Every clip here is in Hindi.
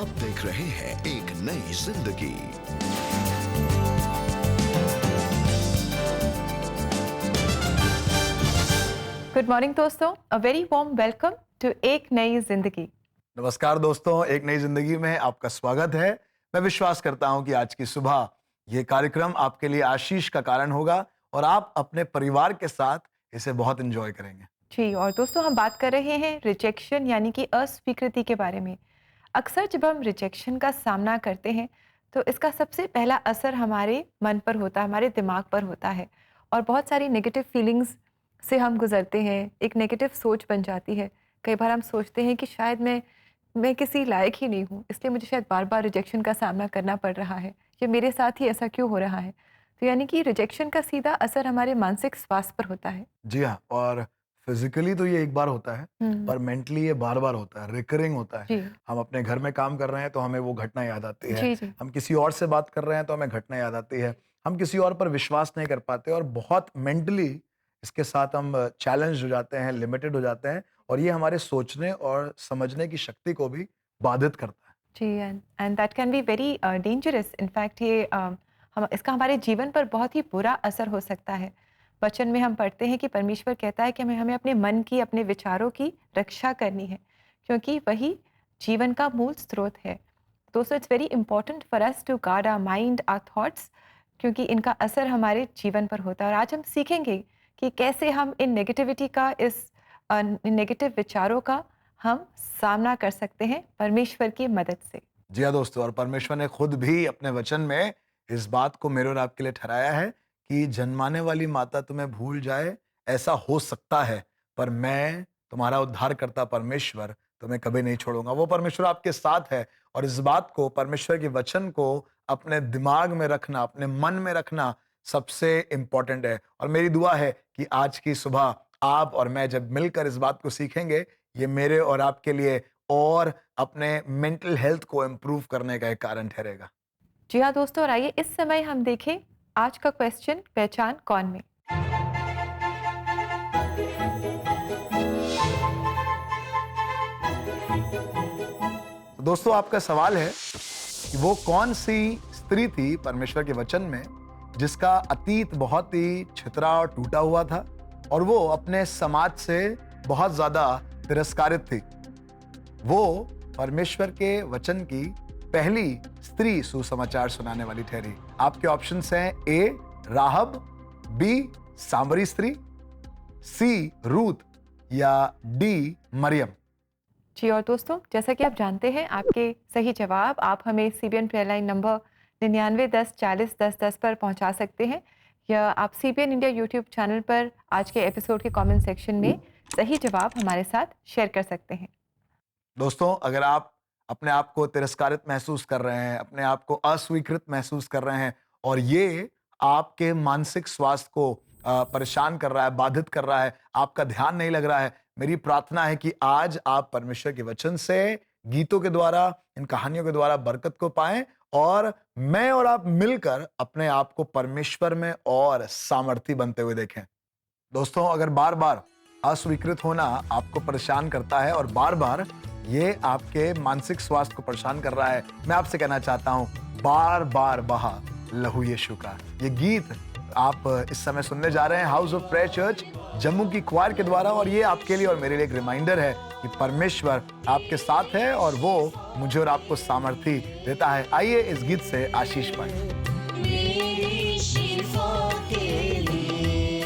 अब देख रहे हैं एक नई जिंदगी। गुड मॉर्निंग दोस्तों, a very warm welcome to एक नई जिंदगी। नमस्कार दोस्तों, एक नई जिंदगी में आपका स्वागत है। मैं विश्वास करता हूं कि आज की सुबह ये कार्यक्रम आपके लिए आशीष का कारण होगा और आप अपने परिवार के साथ इसे बहुत एंजॉय करेंगे। जी, और दोस्तों हम बात कर रहे हैं रिजेक्शन यानी कि अस्वीकृति के बारे में। अक्सर जब हम रिजेक्शन का सामना करते हैं तो इसका सबसे पहला असर हमारे मन पर होता है, हमारे दिमाग पर होता है और बहुत सारी नेगेटिव फीलिंग्स से हम गुजरते हैं। एक नेगेटिव सोच बन जाती है। कई बार हम सोचते हैं कि शायद मैं किसी लायक ही नहीं हूँ, इसलिए मुझे शायद बार बार रिजेक्शन का सामना करना पड़ रहा है, ये मेरे साथ ही ऐसा क्यों हो रहा है। तो यानी कि रिजेक्शन का सीधा असर हमारे मानसिक स्वास्थ्य पर होता है। जी हाँ, और फिजिकली तो ये एक बार होता है, हम्म। पर मेंटली ये बार बार होता है, रिकरिंग होता है। जी हम अपने घर में काम कर रहे हैं तो हमें वो घटना याद आती है। जी जी। हम किसी और से बात कर रहे हैं तो हमें घटना याद आती है। हम किसी और पर विश्वास नहीं कर पाते और बहुत मेंटली इसके साथ हम चैलेंज हो जाते हैं, लिमिटेड हो जाते हैं और ये हमारे सोचने और समझने की शक्ति को भी बाधित करता है। जी, and that can be very dangerous. In fact ये हम इसका हमारे जीवन पर बहुत ही बुरा असर हो सकता है। वचन में हम पढ़ते हैं कि परमेश्वर कहता है कि हमें हमें अपने मन की, अपने विचारों की रक्षा करनी है, क्योंकि वही जीवन का मूल स्रोत है। दोस्तों, it's very important for us to guard our mind, our thoughts, क्योंकि इनका असर हमारे जीवन पर होता है। और आज हम सीखेंगे कि कैसे हम इन नेगेटिविटी का, इस नेगेटिव विचारों का हम सामना कर सकते हैं परमेश्वर की मदद से। जी हाँ दोस्तों, और परमेश्वर ने खुद भी अपने वचन में इस बात को मेरे और आपके लिए ठहराया है कि जन्माने वाली माता तुम्हें भूल जाए, ऐसा हो सकता है, पर मैं तुम्हारा उद्धारकर्ता परमेश्वर तुम्हें कभी नहीं छोड़ूंगा। वो परमेश्वर आपके साथ है और इस बात को, परमेश्वर के वचन को अपने दिमाग में रखना, अपने मन में रखना सबसे इंपॉर्टेंट है। और मेरी दुआ है कि आज की सुबह आप और मैं जब मिलकर इस बात को सीखेंगे, ये मेरे और आपके लिए और अपने मेंटल हेल्थ को इम्प्रूव करने का एक कारण ठहरेगा। जी हाँ दोस्तों, और आइए इस समय हम देखें आज का क्वेश्चन, पहचान कौन में। तो दोस्तों, आपका सवाल है कि वो कौन सी स्त्री थी परमेश्वर के वचन में जिसका अतीत बहुत ही छितरा और टूटा हुआ था और वो अपने समाज से बहुत ज्यादा तिरस्कारित थी। वो परमेश्वर के वचन की पहली स्त्री सुसमाचार सुनाने वाली ठहरी। आपके ऑप्शंस हैं ए राहब, बी सामरी स्त्री, सी रूथ या डी मरियम। जी, और दोस्तों जैसा कि आप जानते हैं, आपके सही जवाब आप हमें सीबीएन प्रेयर लाइन नंबर 9910401010 पर पहुंचा सकते हैं, या आप सीबीएन इंडिया यूट्यूब चैनल पर आज के एपिसोड के कमेंट सेक्शन में सही जवाब हमारे साथ शेयर कर सकते हैं। दोस्तों, अगर आप अपने आप को तिरस्कारित महसूस कर रहे हैं, अपने आप को अस्वीकृत महसूस कर रहे हैं और ये आपके मानसिक स्वास्थ्य को परेशान कर रहा है, बाधित कर रहा है, आपका ध्यान नहीं लग रहा है, मेरी प्रार्थना है कि आज आप परमेश्वर के वचन से, गीतों के द्वारा, इन कहानियों के द्वारा बरकत को पाएं और मैं और आप मिलकर अपने आप को परमेश्वर में और सामर्थी बनते हुए देखें। दोस्तों, अगर बार बार अस्वीकृत होना आपको परेशान करता है और बार बार ये आपके मानसिक स्वास्थ्य को परेशान कर रहा है, मैं आपसे कहना चाहता हूं, बार बार बहा लहू यीशु का। ये गीत आप इस समय सुनने जा रहे हैं house of prayer church Jammu की क्वायर के द्वारा और ये आपके लिए और मेरे लिए एक रिमाइंडर है कि परमेश्वर आपके साथ है और वो मुझे और आपको सामर्थी देता है। आइए इस गीत से आशीष पाएं। मेरी शिफा के लिए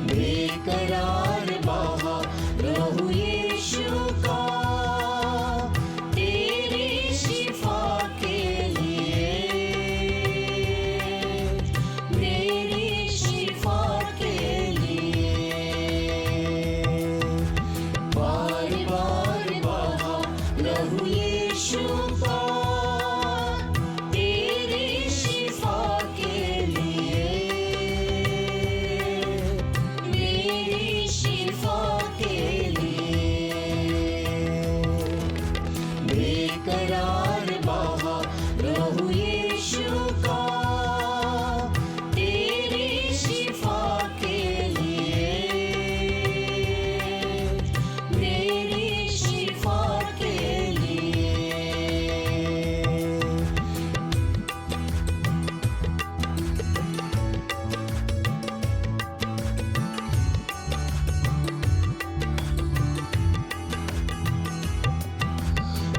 बेकरार बहा लहू यीशु का, तेरी शिफा के लिए, मेरी शिफा के लिए बार बार बहा लहू यीशु का, तेरी शिफा के लिए, मेरी शिफा के लिए बेकरार बहा लहू यीशु का, तेरी शिफा के लिए, मेरी शिफा के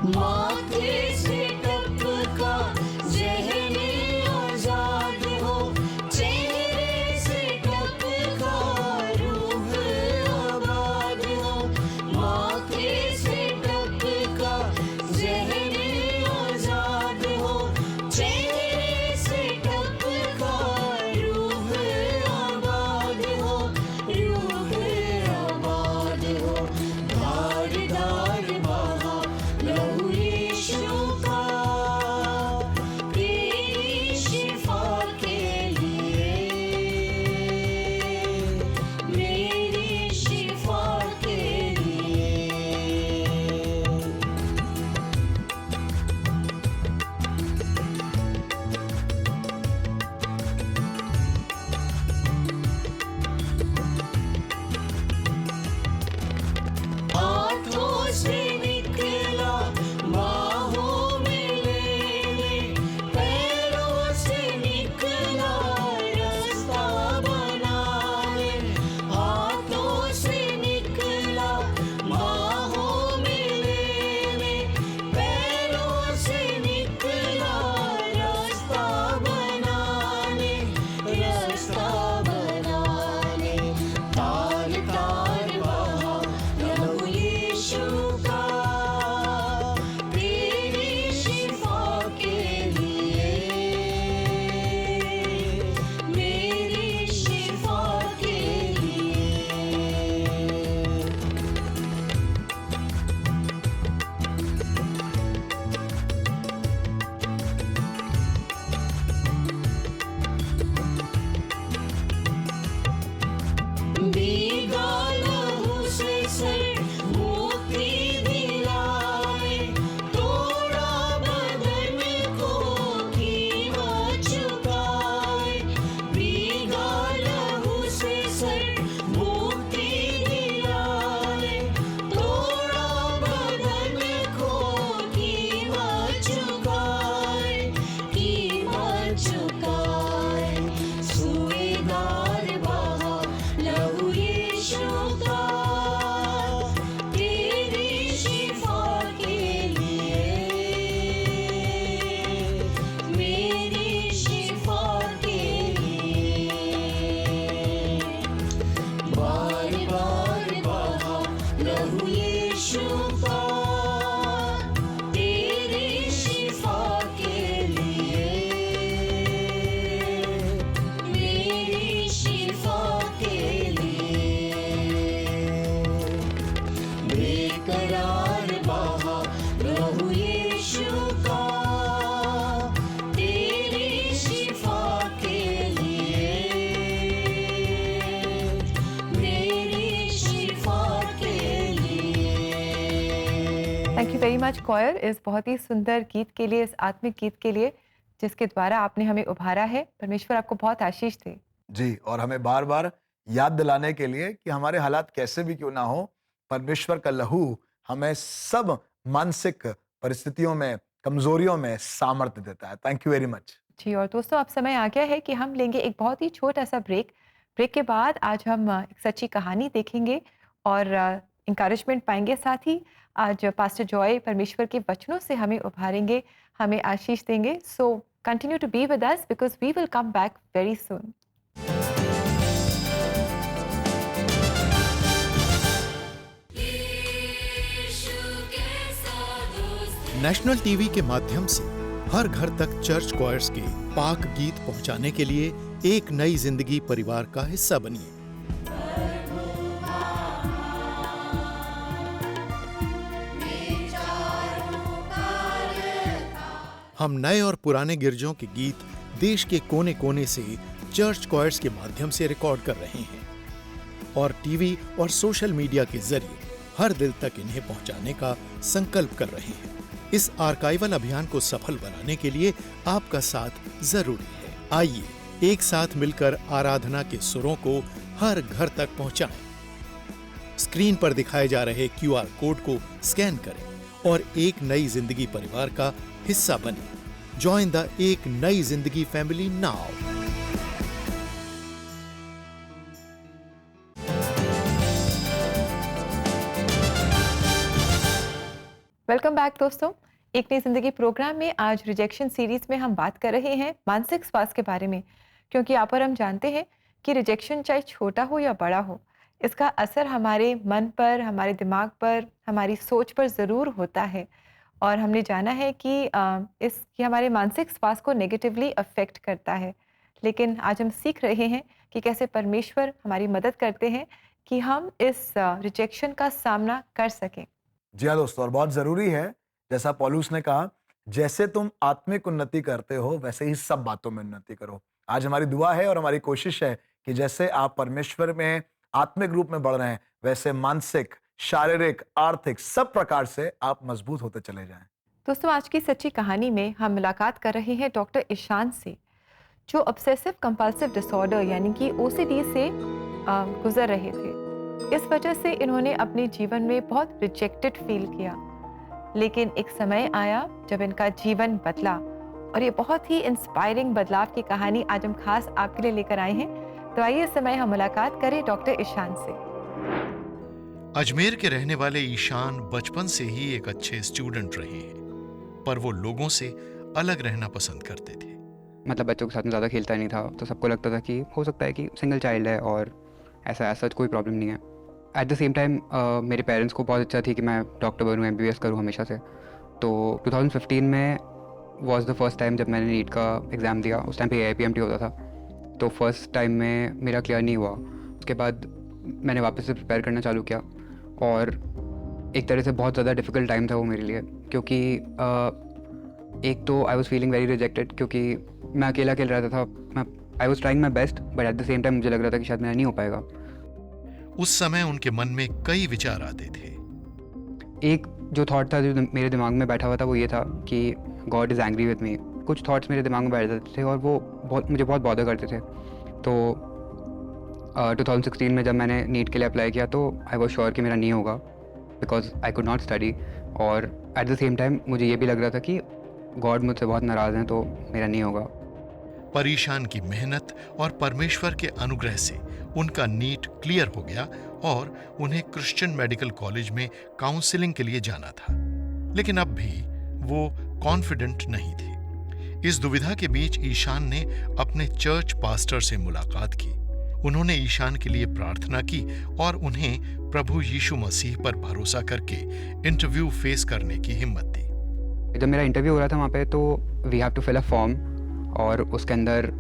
माथे से टपका जहन आजाद हो, चेहरे से टपका रूह आबाद हो। माथे से टपका जहन आजाद हो, चेहरे से टपका रूह आबाद हो, रूह आबाद हो। धारदार बहा लहू यीशु का, तेरी शिफा के लिए, मेरी शिफा के लिए। हाथों से निकला बाहों में ले ले, पैरों से निकला रास्ता बना ले। हाथों से निकला बाहों में ले ले, पैरों से निकला रास्ता बना ले, रास्ता बना ले। तार तार बहा लहू यीशु का, तेरी शिफा के लिए, मेरी शिफा के लिए। भीगा लहू से सर मोती दिलाए, तोड़ा बदन को कीमत चुकाए। भीगा लहू से सर मोती दिलाए, तोड़ा बदन को कीमत चुकाए, कीमत चुकाए। सुएदार बहा लहू यीशु का, तेरी शिफा के लिए, मेरी शिफा के लिए। बार बार बहा लहू यीशु का, तेरी शिफा के लिए, मेरी शिफा के लिए। बेकरार बहा लहू यीशु का, तेरी शिफा के लिए, मेरी शिफा के लिए। Thank you very much coir इस बहुत ही सुंदर गीत के लिए, इस आत्मिक गीत के लिए जिसके द्वारा आपने हमें उभारा है। परमेश्वर आपको बहुत आशीष दे। जी, और हमें बार बार याद दिलाने के लिए कि हमारे हालात कैसे भी क्यों ना हो, परमेश्वर का लहू हमें सब मानसिक परिस्थितियों में, कमजोरियों में सामर्थ्य देता है। Thank you very much. जी, और दोस्तों अब समय आ गया है कि हम लेंगे एक बहुत ही छोटा सा ब्रेक। ब्रेक के बाद आज हम एक सच्ची कहानी देखेंगे और इंकरेजमेंट पाएंगे। साथ ही आज पास्टर जॉय परमेश्वर के वचनों से हमें उभारेंगे, हमें आशीष देंगे। So continue to be with us because we will come back very soon. National TV के माध्यम से हर घर तक चर्च क्वायर्स के पाक गीत पहुंचाने के लिए एक नई जिंदगी परिवार का हिस्सा बनिए। हम नए और पुराने गिरजों के गीत देश के कोने कोने से चर्च क्वायर्स के माध्यम से रिकॉर्ड कर रहे हैं और टीवी और सोशल मीडिया के जरिए हर दिल तक इन्हें पहुंचाने का संकल्प कर रहे हैं। इस आर्काइवल अभियान को सफल बनाने के लिए आपका साथ जरूरी है। आइए एक साथ मिलकर आराधना के सुरों को हर घर तक पहुंचाएं। स्क्रीन पर दिखाए जा रहे QR कोड को स्कैन करें और एक नई जिंदगी परिवार का हिस्सा बने। जॉइन द एक नई जिंदगी फैमिली नाउ। वेलकम बैक दोस्तों। एक नई जिंदगी प्रोग्राम में आज रिजेक्शन सीरीज में हम बात कर रहे हैं मानसिक स्वास्थ्य के बारे में, क्योंकि यहाँ पर हम जानते हैं कि रिजेक्शन चाहे छोटा हो या बड़ा हो, इसका असर हमारे मन पर, हमारे दिमाग पर, हमारी सोच पर ज़रूर होता है। और हमने जाना है कि ये हमारे मानसिक स्वास्थ्य को नेगेटिवली अफेक्ट करता है। लेकिन आज हम सीख रहे हैं कि कैसे परमेश्वर हमारी मदद करते हैं कि हम इस रिजेक्शन का सामना कर सकें। जी हाँ दोस्तों, और बहुत जरूरी है, जैसा पौलुस ने कहा, जैसे तुम आत्मिक उन्नति करते हो वैसे ही सब बातों में उन्नति करो। आज हमारी दुआ है और हमारी कोशिश है कि जैसे आप परमेश्वर में आत्मिक रूप में बढ़ रहे हैं, वैसे मानसिक, शारीरिक, आर्थिक सब प्रकार से आप मजबूत होते चले जाएं। दोस्तों, आज की सच्ची कहानी में हम मुलाकात कर रहे हैं डॉक्टर ईशान से, जो ऑब्सेसिव कंपल्सिव डिसऑर्डर यानी कि ओसीडी से गुजर रहे थे। इस वजह से इन्होंने अपने जीवन में बहुत रिजेक्टेड फील किया। लेकिन एक समय आया जब इनका जीवन बदला, और ये बहुत ही इंस्पायरिंग बदलाव की कहानी आज हम खास आपके लिए लेकर आए हैं। तो आइए इस समय हम मुलाकात करें डॉक्टर ईशान से। अजमेर के रहने वाले ईशान बचपन से ही एक अच्छे स्टूडेंट रहे हैं, पर वो लोगों से अलग रहना पसंद करते थे। मतलब बच्चों के साथ में ज़्यादा खेलता नहीं था, तो सबको लगता था कि हो सकता है कि सिंगल चाइल्ड है और ऐसा सच कोई प्रॉब्लम नहीं है। एट द सेम टाइम मेरे पेरेंट्स को बहुत इच्छा थी कि मैं डॉक्टर बनूँ, MBBS करूँ हमेशा से। तो 2015 में वॉज द फर्स्ट टाइम जब मैंने नीट का एग्ज़ाम दिया। उस टाइम पे AIPMT होता था, तो फर्स्ट टाइम में मेरा क्लियर नहीं हुआ। उसके बाद मैंने वापस से प्रिपेयर करना चालू किया, और एक तरह से बहुत ज़्यादा डिफ़िकल्ट टाइम था वो मेरे लिए, क्योंकि एक तो I was feeling very rejected, क्योंकि मैं अकेला रहता था। मैं I was trying my best, but at the same time मुझे लग रहा था कि शायद मेरा नहीं हो पाएगा। उस समय उनके मन में कई विचार आते थे। एक जो थॉट था जो मेरे दिमाग में बैठा हुआ था वो ये था कि God is angry with me. कुछ थॉट्स मेरे दिमाग में बैठ जाते थे और वो मुझे बहुत बॉदर करते थे। तो 2016 में जब मैंने नीट के लिए अप्लाई किया तो आई वॉज श्योर कि मेरा नहीं होगा, because I could not study. और एट द सेम टाइम मुझे ये भी लग रहा था कि गॉड मुझसे बहुत नाराज़ हैं, तो मेरा नहीं होगा। पर ईशान की मेहनत और परमेश्वर के अनुग्रह से उनका नीट क्लियर हो गया और उन्हें क्रिश्चियन मेडिकल कॉलेज में काउंसलिंग के लिए जाना था। लेकिन अब भी वो कॉन्फिडेंट नहीं थे। इस दुविधा के बीच ईशान ने अपने चर्च पास्टर से मुलाकात की। उन्होंने ईशान के लिए प्रार्थना की और उन्हें प्रभु यीशु मसीह पर भरोसा करके इंटरव्यू फेस करने की हिम्मत दी। जब मेरा इंटरव्यू हो रहा था वहाँ पे, तो we have to fill a form, और उसके अंदर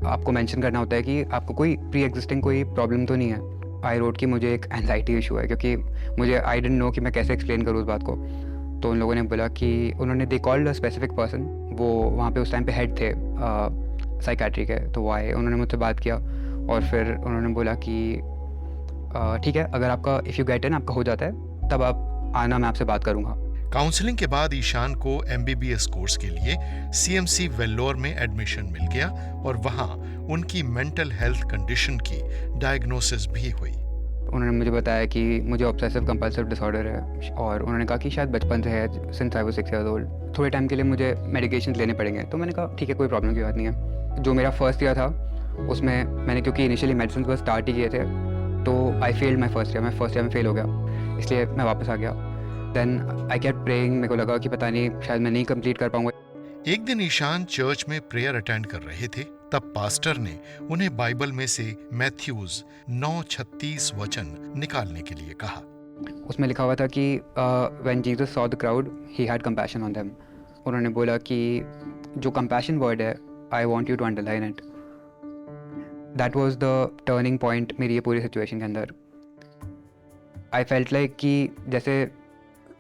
आपको मेंशन करना होता है कि आपको कोई प्री एग्जिस्टिंग कोई प्रॉब्लम तो नहीं है। आई रोट कि मुझे एक एंजाइटी इशू है, क्योंकि मुझे आई डिडंट नो कि मैं कैसे एक्सप्लेन करूँ उस बात को। तो उन लोगों ने बोला कि उन्होंने they called a specific person, वो वहाँ पे उस टाइम पे हेड थे साइकेट्री के, तो वो आए, उन्होंने मुझसे बात किया और फिर उन्होंने बोला कि ठीक है, अगर आपका इफ़ यू गेट इन आपका हो जाता है तब आप आना, मैं आपसे बात करूँगा। काउंसलिंग के बाद ईशान को MBBS कोर्स के लिए CMC वेल्लोर में एडमिशन मिल गया और वहां उनकी मेंटल हेल्थ कंडीशन की डायग्नोसिस भी हुई। उन्होंने मुझे बताया कि मुझे ऑब्सेसिव कंपल्सिव डिसऑर्डर है, और उन्होंने कहा कि शायद बचपन से है, since I was 6 years old। थोड़े टाइम के लिए मुझे मेडिकेशन लेने पड़ेंगे। तो मैंने कहा ठीक है, कोई प्रॉब्लम की बात नहीं है। जो मेरा फर्स्ट ईयर था उसमें मैंने, क्योंकि इनिशियली मेडिसिन बस स्टार्ट ही किए थे, तो I failed my first year. मैं फर्स्ट ईयर में फेल हो गया, इसलिए मैं वापस आ गया। Then I kept praying. मेरे को लगा कि पता नहीं शायद मैं नहीं कंप्लीट कर पाऊंगा। एक दिन ईशान चर्च में प्रेयर अटेंड कर रहे थे, तब पास्टर ने उन्हें बाइबल में से मैथ्यूज 9:36 वचन निकालने के लिए कहा। उसमें लिखा हुआ था कि when Jesus saw the crowd he had compassion on them. उन्होंने बोला कि जो कंपैशन वर्ड है, I want you to underline it. That was the turning point मेरी ये पूरी सिचुएशन के अंदर। आई फेल्ट लाइक कि जैसे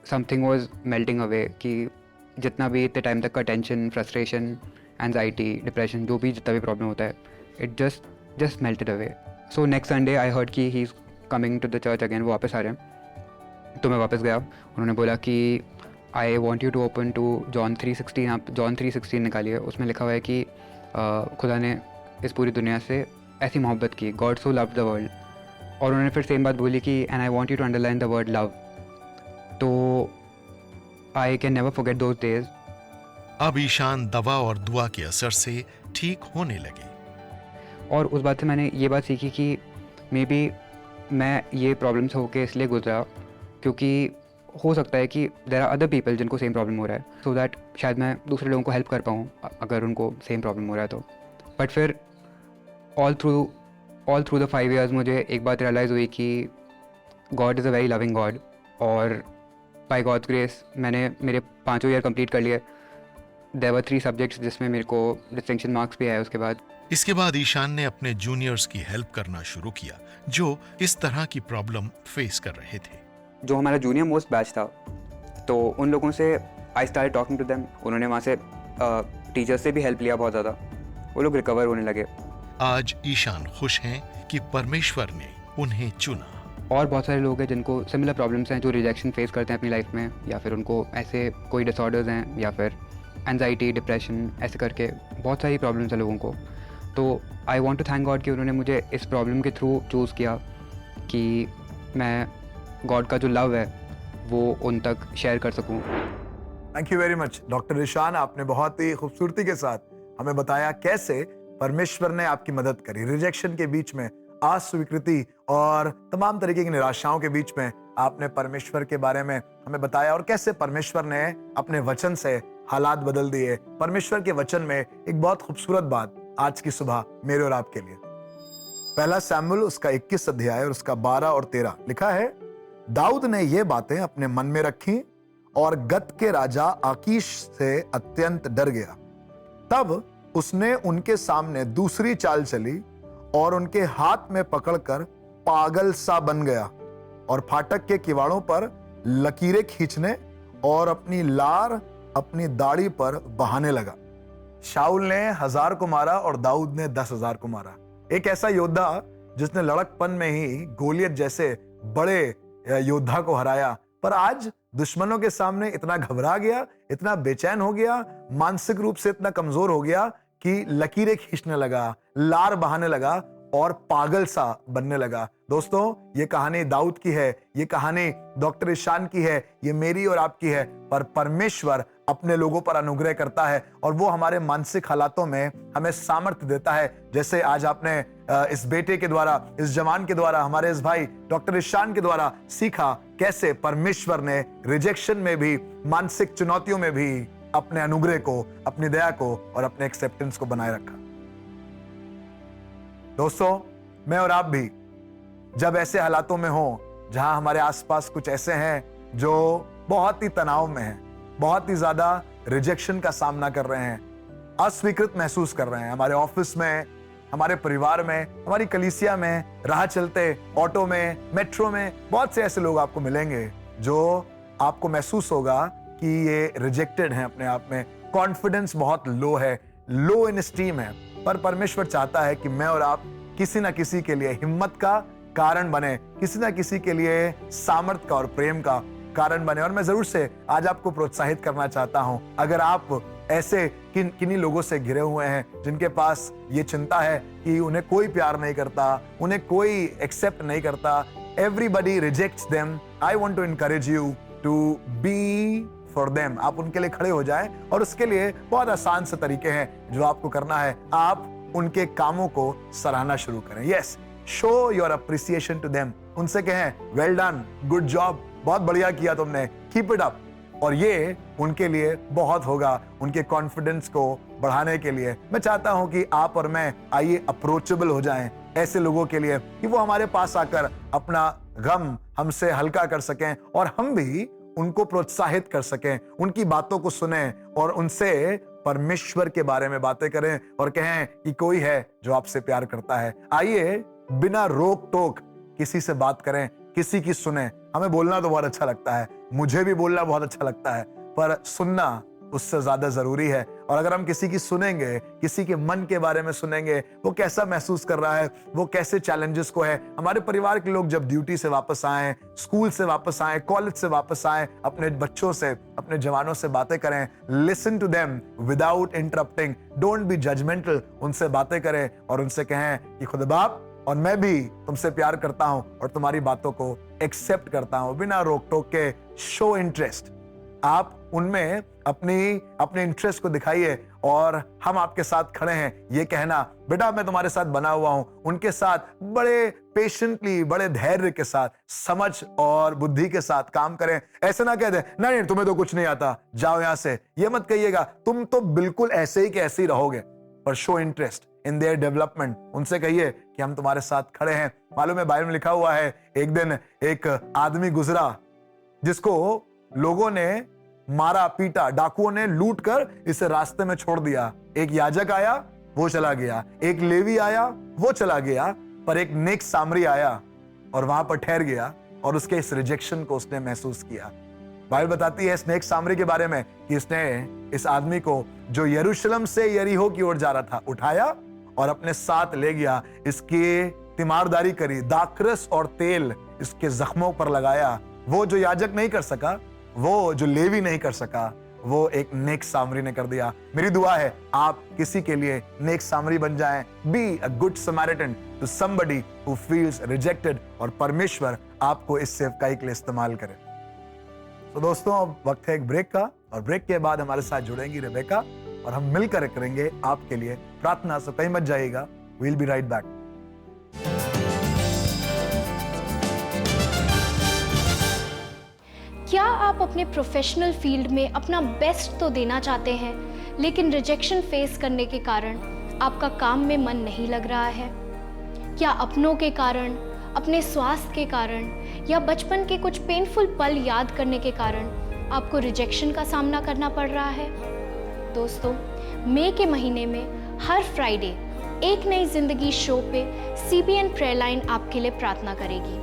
समथिंग वाज मेल्टिंग अवे, कि जितना भी इतने टाइम तक का टेंशन, फ्रस्ट्रेशन, एंजाइटी, डिप्रेशन, जो भी जितना भी प्रॉब्लम होता है, it just melted away. So next Sunday I heard कि he is coming to the church again, वो वापस आ रहे हैं। तो मैं वापस गया। उन्होंने बोला कि I want you to open to John 3:16। आप जॉन 3:16 निकालिए, उसमें लिखा हुआ है कि खुदा ने इस पूरी दुनिया से ऐसी मोहब्बत की, God so loved the world. और उन्होंने फिर सेम बात बोली कि and I want you to underline the word love. तो I can never forget those days. अब ईशान दवा और दुआ के असर से ठीक होने लगे। और उस बात से मैंने ये बात सीखी कि मे बी मैं ये प्रॉब्लम से होके इसलिए गुजरा क्योंकि हो सकता है कि देयर आर अदर पीपल जिनको सेम प्रॉब्लम हो रहा है, सो दैट शायद मैं दूसरे लोगों को हेल्प कर पाऊँ अगर उनको सेम प्रॉब्लम हो रहा है तो. बट फिर ऑल थ्रू द 5 years मुझे एक बात रियलाइज़ हुई कि God is a very loving God, और बाय गॉड्स ग्रेस मैंने मेरे 5 ईयर कंप्लीट कर लिए. देयर वर 3 सब्जेक्ट्स जिसमें मेरे को डिस्टिंक्शन मार्क्स भी आए उसके बाद. इसके बाद ईशान ने अपने जूनियर्स की हेल्प करना शुरू किया जो इस तरह की प्रॉब्लम फेस कर रहे थे. जो हमारा जूनियर मोस्ट बैच था, तो उन लोगों से I start talking to them. उन्होंने वहाँ से टीचर्स से भी हेल्प लिया बहुत ज़्यादा. वो लोग रिकवर होने लगे. आज ईशान खुश हैं कि परमेश्वर ने उन्हें चुना. और बहुत सारे लोग हैं जिनको सिमिलर प्रॉब्लम्स हैं, जो रिजेक्शन फेस करते हैं अपनी लाइफ में, या फिर उनको ऐसे कोई डिसऑर्डर्स हैं, या फिर एंजाइटी, डिप्रेशन, ऐसे करके बहुत सारी प्रॉब्लम्स हैं लोगों को. तो I want to thank God कि उन्होंने मुझे इस प्रॉब्लम के थ्रू चूज़ किया कि मैं गॉड का जो लव है वो उन तक शेयर कर सकूं. Thank you very much doctor Ishan. आपने बहुत ही खूबसूरती के साथ हमें बताया कैसे परमेश्वर ने आपकी मदद करी. रिजेक्शन के बीच में, अस्वीकृति और तमाम तरीके की निराशाओं के बीच में आपने परमेश्वर के बारे में हमें बताया, और कैसे परमेश्वर ने अपने वचन से हालात बदल दिए. परमेश्वर के वचन में एक बहुत खूबसूरत बात आज की सुबह मेरे और आपके लिए. पहला सैमुएल उसका 21 अध्याय और उसका 12 और 13 लिखा है, दाऊद ने ये बातें अपने मन में रखी और गत के राजा आकीश से अत्यंत डर गया. तब उसने उनके सामने दूसरी चाल चली और उनके हाथ में पकड़कर पागल सा बन गया और फाटक के किवाड़ों पर लकीरें खींचने और अपनी लार अपनी दाढ़ी पर बहाने लगा. शाऊल ने 1000 को मारा और दाऊद ने 10,000 को मारा. एक ऐसा योद्धा जिसने लड़कपन में ही गोलियत जैसे बड़े योद्धा को हराया, पर आज दुश्मनों के सामने इतना घबरा गया, इतना बेचैन हो गया, मानसिक रूप से इतना कमजोर हो गया कि लकीरें खींचने लगा, लार बहाने लगा और पागल सा बनने लगा. दोस्तों, ये कहानी दाऊद की है, ये कहानी डॉक्टर ईशान की है, ये मेरी और आपकी है. पर परमेश्वर अपने लोगों पर अनुग्रह करता है और वो हमारे मानसिक हालातों में हमें सामर्थ्य देता है. जैसे आज आपने इस बेटे के द्वारा, इस जवान के द्वारा, हमारे इस भाई डॉक्टर ईशान के द्वारा सीखा कैसे परमेश्वर ने रिजेक्शन में भी, मानसिक चुनौतियों में भी अपने अनुग्रह को, अपनी दया को और अपने एक्सेप्टेंस को बनाए रखा. दोस्तों, मैं और आप भी जब ऐसे हालातों में हो जहां हमारे आसपास कुछ ऐसे हैं जो बहुत ही तनाव में हैं, बहुत ही ज्यादा रिजेक्शन का सामना कर रहे हैं, अस्वीकृत महसूस कर रहे हैं, हमारे ऑफिस में, हमारे परिवार में, हमारी कलीसिया में, राह चलते, ऑटो में, मेट्रो में, बहुत से ऐसे लोग आपको मिलेंगे जो आपको महसूस होगा कि ये रिजेक्टेड हैं अपने आप में, कॉन्फिडेंस बहुत लो है, लो इन स्टीम है. पर परमेश्वर चाहता है कि मैं और आप किसी ना किसी के लिए हिम्मत का कारण बने, किसी ना किसी के लिए सामर्थ्य का और प्रेम का कारण बने. और मैं जरूर से आज आपको प्रोत्साहित करना चाहता हूं, अगर आप ऐसे किन्हीं लोगों से घिरे हुए हैं जिनके पास ये चिंता है कि उन्हें कोई प्यार नहीं करता, उन्हें कोई एक्सेप्ट नहीं करता, everybody rejects them, I want to encourage you to be for them. आप उनके लिए खड़े हो जाएं और उसके लिए बहुत आसान से तरीके हैं जो आपको करना है. आप उनके कामों को सराहना शुरू करें. Yes, show your appreciation to them. उनसे कहें, वेल डन, गुड जॉब, बहुत बढ़िया किया तुमने, कीप इट अप. और ये उनके लिए बहुत होगा, उनके कॉन्फिडेंस को बढ़ाने के लिए. मैं चाहता हूं कि आप और मैं आइए अप्रोचेबल हो जाएं ऐसे लोगों के लिए कि वो हमारे पास आकर अपना गम हमसे हल्का कर सकें और हम भी उनको प्रोत्साहित कर सकें, उनकी बातों को सुने और उनसे परमेश्वर के बारे में बातें करें और कहें कि कोई है जो आपसे प्यार करता है. आइए बिना रोक टोक किसी से बात करें, किसी की सुने. हमें बोलना तो बहुत अच्छा लगता है, मुझे भी बोलना बहुत अच्छा लगता है, पर सुनना उससे ज्यादा जरूरी है. और अगर हम किसी की सुनेंगे, किसी के मन के बारे में सुनेंगे, वो कैसा महसूस कर रहा है, वो कैसे चैलेंजेस को है. हमारे परिवार के लोग जब ड्यूटी से वापस आए, स्कूल से वापस आए, कॉलेज से वापस आए, अपने बच्चों से, अपने जवानों से बातें करें. Listen to them without interrupting, don't be judgmental. उनसे बातें करें और उनसे कहें कि खुदा बाप और मैं भी तुमसे प्यार करता हूं और तुम्हारी बातों को एक्सेप्ट करता हूं. बिना रोक टोक के शो इंटरेस्ट. आप उनमें अपने इंटरेस्ट को दिखाइए और हम आपके साथ खड़े हैं ये कहना, बेटा मैं तुम्हारे साथ बना हुआ हूं, उनके साथ बड़े पेशेंटली, बड़े धैर्य के साथ, समझ और बुद्धि के साथ काम करें। ऐसे ना कह दे नहीं तुम्हें तो कुछ नहीं आता, जाओ यहां से, ये मत कहिएगा, तुम तो बिल्कुल ऐसे ही के ऐसे ही रहोगे। पर show interest in their development, उनसे कहिए कि हम तुम्हारे साथ खड़े हैं। मालूम है बाइबल में लिखा हुआ है, एक दिन एक आदमी गुजरा जिसको लोगों ने मारा पीटा, डाकुओं ने लूट कर इसे रास्ते में छोड़ दिया। एक याजक आया, वो चला गया, एक लेवी आया, वो चला गया, पर एक नेक सामरी आया और वहां पर ठहर गया और उसके इस रिजेक्शन को उसने महसूस किया। बाइबल बताती है इस नेक सामरी के बारे में कि इसने इस आदमी को जो यरूशलेम से यरीहो की ओर जा रहा था उठाया और अपने साथ ले गया, इसकी तीमारदारी करी, दाखरस और तेल इसके जख्मों पर लगाया। वो जो याजक नहीं कर सका, वो जो लेवी नहीं कर सका, वो एक नेक सामरी ने कर दिया। मेरी दुआ है आप किसी के लिए नेक सामरी बन जाएं। Be a good Samaritan to somebody who feels rejected, और परमेश्वर आपको इस सेवकाई के लिए इस्तेमाल करे। तो दोस्तों अब वक्त है एक ब्रेक का, और ब्रेक के बाद हमारे साथ जुड़ेंगी रेबेका और हम मिलकर करेंगे आपके लिए प्रार्थना। सो कहीं मत जाइएगा, वील बी राइट बैक। क्या आप अपने प्रोफेशनल फील्ड में अपना बेस्ट तो देना चाहते हैं, लेकिन रिजेक्शन फेस करने के कारण आपका काम में मन नहीं लग रहा है? क्या अपनों के कारण, अपने स्वास्थ्य के कारण या बचपन के कुछ पेनफुल पल याद करने के कारण आपको रिजेक्शन का सामना करना पड़ रहा है? दोस्तों, मई के महीने में हर फ्राइडे एक नई जिंदगी शो पे CBN प्रेयर लाइन आपके लिए प्रार्थना करेगी।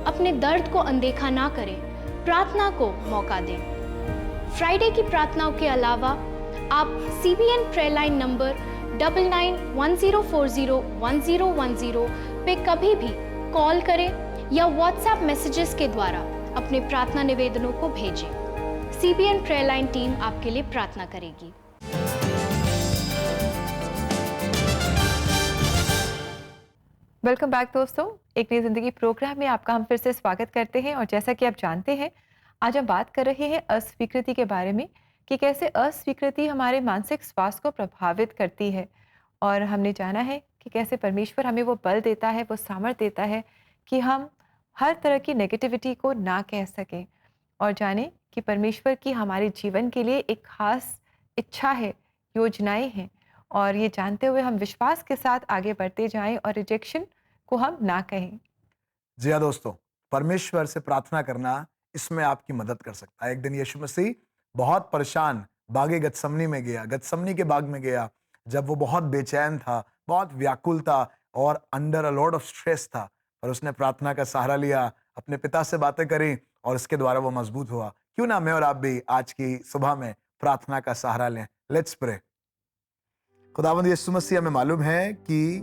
अपने दर्द को अनदेखा ना करें, प्रार्थना को मौका दें। फ्राइडे की प्रार्थनाओं के अलावा आप CBN प्रेयर लाइन नंबर 9910401010 पे कभी भी कॉल करें या व्हाट्सएप मैसेजेस के द्वारा अपने प्रार्थना निवेदनों को भेजें। CBN प्रेयर लाइन टीम आपके लिए प्रार्थना करेगी। वेलकम बैक दोस्तों, एक नई जिंदगी प्रोग्राम में आपका हम फिर से स्वागत करते हैं। और जैसा कि आप जानते हैं, आज हम बात कर रहे हैं अस्वीकृति के बारे में कि कैसे अस्वीकृति हमारे मानसिक स्वास्थ्य को प्रभावित करती है। और हमने जाना है कि कैसे परमेश्वर हमें वो बल देता है, वो सामर्थ्य देता है कि हम हर तरह की नेगेटिविटी को ना कह सकें, और जाने कि परमेश्वर की हमारे जीवन के लिए एक खास इच्छा है, योजनाएं हैं, और ये जानते हुए हम विश्वास के साथ आगे बढ़ते जाएं और रिजेक्शन को हम ना कहें। जी हाँ दोस्तों, परमेश्वर से प्रार्थना करना इसमें आपकी मदद कर सकता है। एक दिन यीशु मसीह बहुत परेशान बागे गतसमनी में गया, गतसमनी के बाग में गया, जब वो बहुत बेचैन था, बहुत व्याकुल था और under a lot of stress था, पर उसने प्रार्थना का सहारा लिया, अपने पिता से बातें करी और इसके द्वारा वो मजबूत हुआ। क्यों ना मैं और आप भी आज की सुबह में प्रार्थना का सहारा लें। Let's pray. खुदावंद यीशु मसीह, हमें मालूम है कि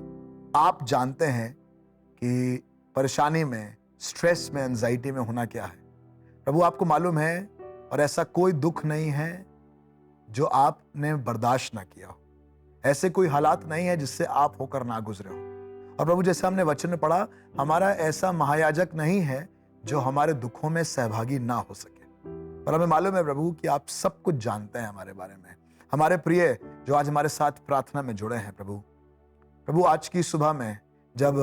आप जानते हैं कि परेशानी में, स्ट्रेस में, एंजाइटी में होना क्या है। प्रभु आपको मालूम है, और ऐसा कोई दुख नहीं है जो आपने बर्दाश्त ना किया हो, ऐसे कोई हालात नहीं है जिससे आप होकर ना गुजरे हो। और प्रभु जैसे हमने वचन में पढ़ा, हमारा ऐसा महायाजक नहीं है जो हमारे दुखों में सहभागी ना हो सके। पर हमें मालूम है प्रभु कि आप सब कुछ जानते हैं हमारे बारे में। हमारे प्रिय जो आज हमारे साथ प्रार्थना में जुड़े हैं प्रभु आज की सुबह में जब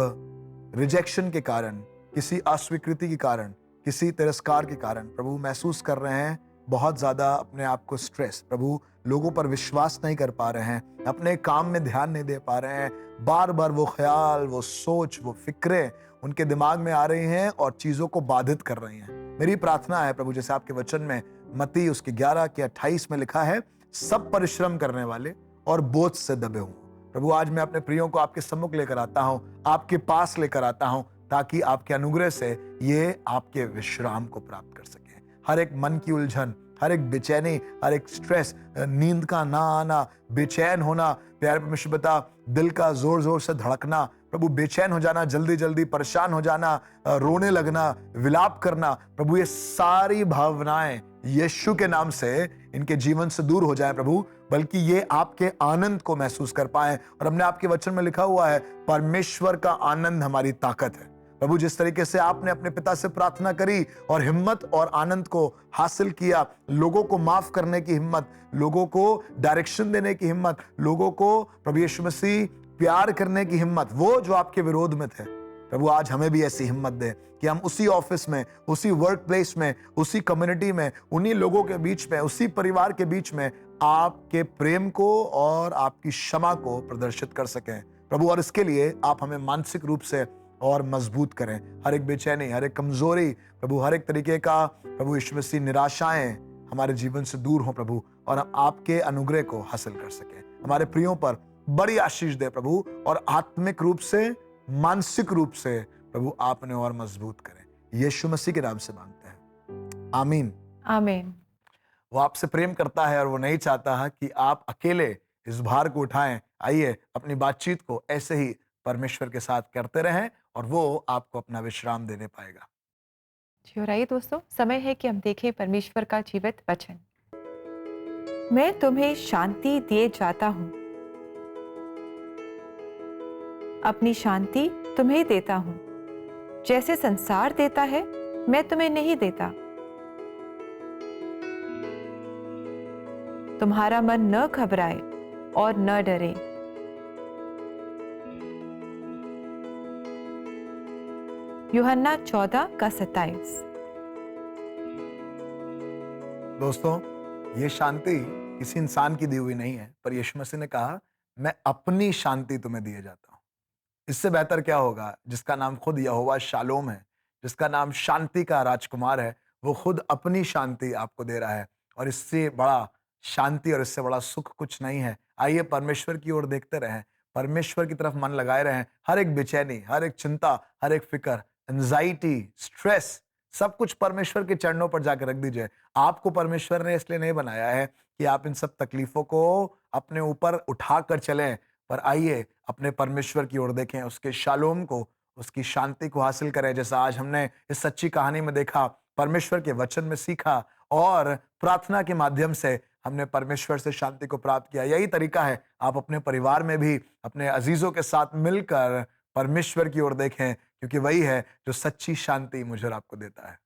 रिजेक्शन के कारण, किसी अस्वीकृति के कारण, किसी तिरस्कार के कारण प्रभु महसूस कर रहे हैं बहुत ज्यादा अपने आप को स्ट्रेस, प्रभु लोगों पर विश्वास नहीं कर पा रहे हैं, अपने काम में ध्यान नहीं दे पा रहे हैं, बार बार वो ख्याल, वो सोच, वो फिक्रें उनके दिमाग में आ रही हैं और चीजों को बाधित कर रही हैं। मेरी प्रार्थना है प्रभु, जैसे आपके वचन में मत्ती उसके 11 के 28 में लिखा है, सब परिश्रम करने वाले और बोझ से दबे हुए। प्रभु आज मैं अपने प्रियों को आपके सम्मुख लेकर आता हूं, आपके पास लेकर आता हूं, ताकि आपके अनुग्रह से ये आपके विश्राम को प्राप्त कर सके। हर एक मन की उलझन, हर एक बेचैनी, हर एक स्ट्रेस, नींद का ना आना, बेचैन होना, प्यारे परमेश्वर बता, दिल का जोर जोर से धड़कना, प्रभु बेचैन हो जाना, जल्दी जल्दी परेशान हो जाना, रोने लगना, विलाप करना, प्रभु ये सारी भावनाएं यीशु के नाम से इनके जीवन से दूर हो जाए प्रभु, बल्कि ये आपके आनंद को महसूस कर पाए। और हमने आपके वचन में लिखा हुआ है, परमेश्वर का आनंद हमारी ताकत है। प्रभु जिस तरीके से आपने अपने पिता से प्रार्थना करी और हिम्मत और आनंद को हासिल किया, लोगों को माफ करने की हिम्मत, लोगों को डायरेक्शन देने की हिम्मत, लोगों को प्रभु यीशु मसीह प्यार करने की हिम्मत, वो जो आपके विरोध में थे, प्रभु आज हमें भी ऐसी हिम्मत दे कि हम उसी ऑफिस में, उसी वर्क प्लेस में, उसी कम्युनिटी में, उन्हीं लोगों के बीच में, उसी परिवार के बीच में आपके प्रेम को और आपकी क्षमा को प्रदर्शित कर सकें प्रभु। और इसके लिए आप हमें मानसिक रूप से और मजबूत करें। हर एक बेचैनी, हर एक कमजोरी प्रभु, हर एक तरीके का प्रभु यीशु मसीह निराशाएं हमारे जीवन से दूर हो प्रभु, और हम आपके अनुग्रह को हासिल कर सकें। हमारे प्रियों पर बड़ी आशीष दे प्रभु, और आत्मिक रूप से, मानसिक रूप से प्रभु आपने और मजबूत करें। यीशु मसीह के नाम से मांगते हैं, आमीन आमीन। वो आपसे प्रेम करता है और वो नहीं चाहता है कि आप अकेले इस भार को उठाएं। आइए अपनी बातचीत को ऐसे ही परमेश्वर के साथ करते रहें और वो आपको अपना विश्राम देने पाएगा। जी, और आइए दोस्तों, समय है कि हम देखें परमेश्वर का जीवित वचन। मैं तुम्हें शांति दिए जाता हूँ, अपनी शांति तुम्हें देता हूँ। जैसे संसार देता है, मैं तुम्हें नहीं देता। तुम्हारा मन न घबराए और न डरे। यूहन्ना 14:27। दोस्तों, ये शांति किसी इंसान की दी हुई नहीं है, पर यीशु मसीह ने कहा मैं अपनी शांति तुम्हें दिए जाता हूं। इससे बेहतर क्या होगा, जिसका नाम खुद यहोवा शालोम है, जिसका नाम शांति का राजकुमार है, वो खुद अपनी शांति आपको दे रहा है। और इससे बड़ा शांति और इससे बड़ा सुख कुछ नहीं है। आइए परमेश्वर की ओर देखते रहें, परमेश्वर की तरफ मन लगाए रहें। हर एक बेचैनी, हर एक चिंता, हर एक फिक्र, एंजाइटी, स्ट्रेस, सब कुछ परमेश्वर के चरणों पर जाकर रख दीजिए। आपको परमेश्वर ने इसलिए नहीं बनाया है कि आप इन सब तकलीफों को अपने ऊपर उठा कर चलें, पर आइए अपने परमेश्वर की ओर देखें, उसके शालोम को, उसकी शांति को हासिल करें। जैसा आज हमने इस सच्ची कहानी में देखा, परमेश्वर के वचन में सीखा और प्रार्थना के माध्यम से हमने परमेश्वर से शांति को प्राप्त किया। यही तरीका है, आप अपने परिवार में भी अपने अजीजों के साथ मिलकर परमेश्वर की ओर देखें, क्योंकि वही है जो सच्ची शांति मुझे और आपको देता है।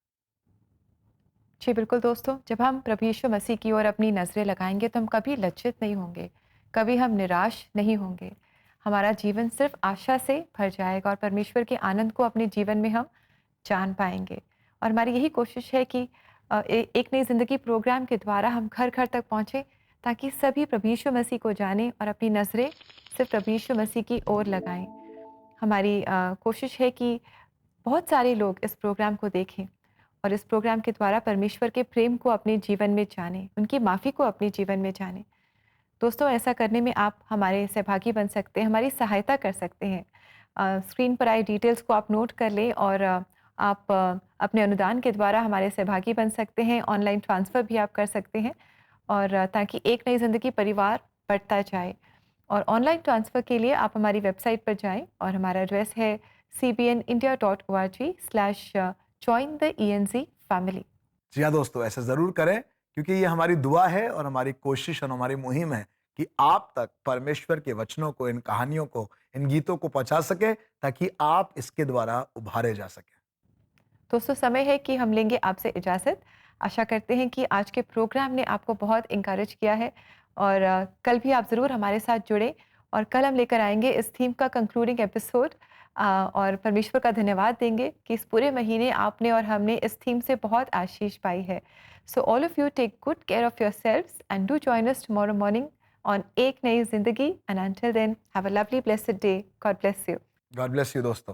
जी बिल्कुल दोस्तों, जब हम प्रभु यीशु मसीह की ओर अपनी नज़रें लगाएंगे तो हम कभी लज्जित नहीं होंगे, कभी हम निराश नहीं होंगे। हमारा जीवन सिर्फ आशा से भर जाएगा और परमेश्वर के आनंद को अपने जीवन में हम जान पाएंगे। और हमारी यही कोशिश है कि एक नई ज़िंदगी प्रोग्राम के द्वारा हम घर घर तक पहुँचें, ताकि सभी प्रभु यीशु मसीह को जानें और अपनी नज़रें सिर्फ प्रभु यीशु मसीह की ओर लगाएं। हमारी कोशिश है कि बहुत सारे लोग इस प्रोग्राम को देखें और इस प्रोग्राम के द्वारा परमेश्वर के प्रेम को अपने जीवन में जानें, उनकी माफ़ी को अपने जीवन में जानें। दोस्तों, ऐसा करने में आप हमारे सहभागी बन सकते हैं, हमारी सहायता कर सकते हैं। स्क्रीन पर आए डिटेल्स को आप नोट कर लें और आप अपने अनुदान के द्वारा हमारे सहभागी बन सकते हैं। ऑनलाइन ट्रांसफ़र भी आप कर सकते हैं, और ताकि एक नई ज़िंदगी परिवार बढ़ता जाए। और ऑनलाइन ट्रांसफ़र के लिए आप हमारी वेबसाइट पर जाएं और हमारा एड्रेस है cbnindia.org/join-the-ENZ-family। जी हाँ दोस्तों, ऐसा जरूर करें, क्योंकि ये हमारी दुआ है और हमारी कोशिश और हमारी मुहिम है कि आप तक परमेश्वर के वचनों को, इन कहानियों को, इन गीतों को पहुंचा सके, ताकि आप इसके द्वारा उभारे जा सके। दोस्तों, समय है कि हम लेंगे आपसे इजाज़त। आशा करते हैं कि आज के प्रोग्राम ने आपको बहुत इंकरेज किया है, और कल भी आप ज़रूर हमारे साथ जुड़ें। और कल हम लेकर आएंगे इस थीम का कंक्लूडिंग एपिसोड, और परमेश्वर का धन्यवाद देंगे कि इस पूरे महीने आपने और हमने इस थीम से बहुत आशीष पाई है। So all of you take good care of yourselves and do join us tomorrow morning on एक नई ज़िंदगी। And until then have a lovely blessed day. God bless you. God bless you दोस्तों।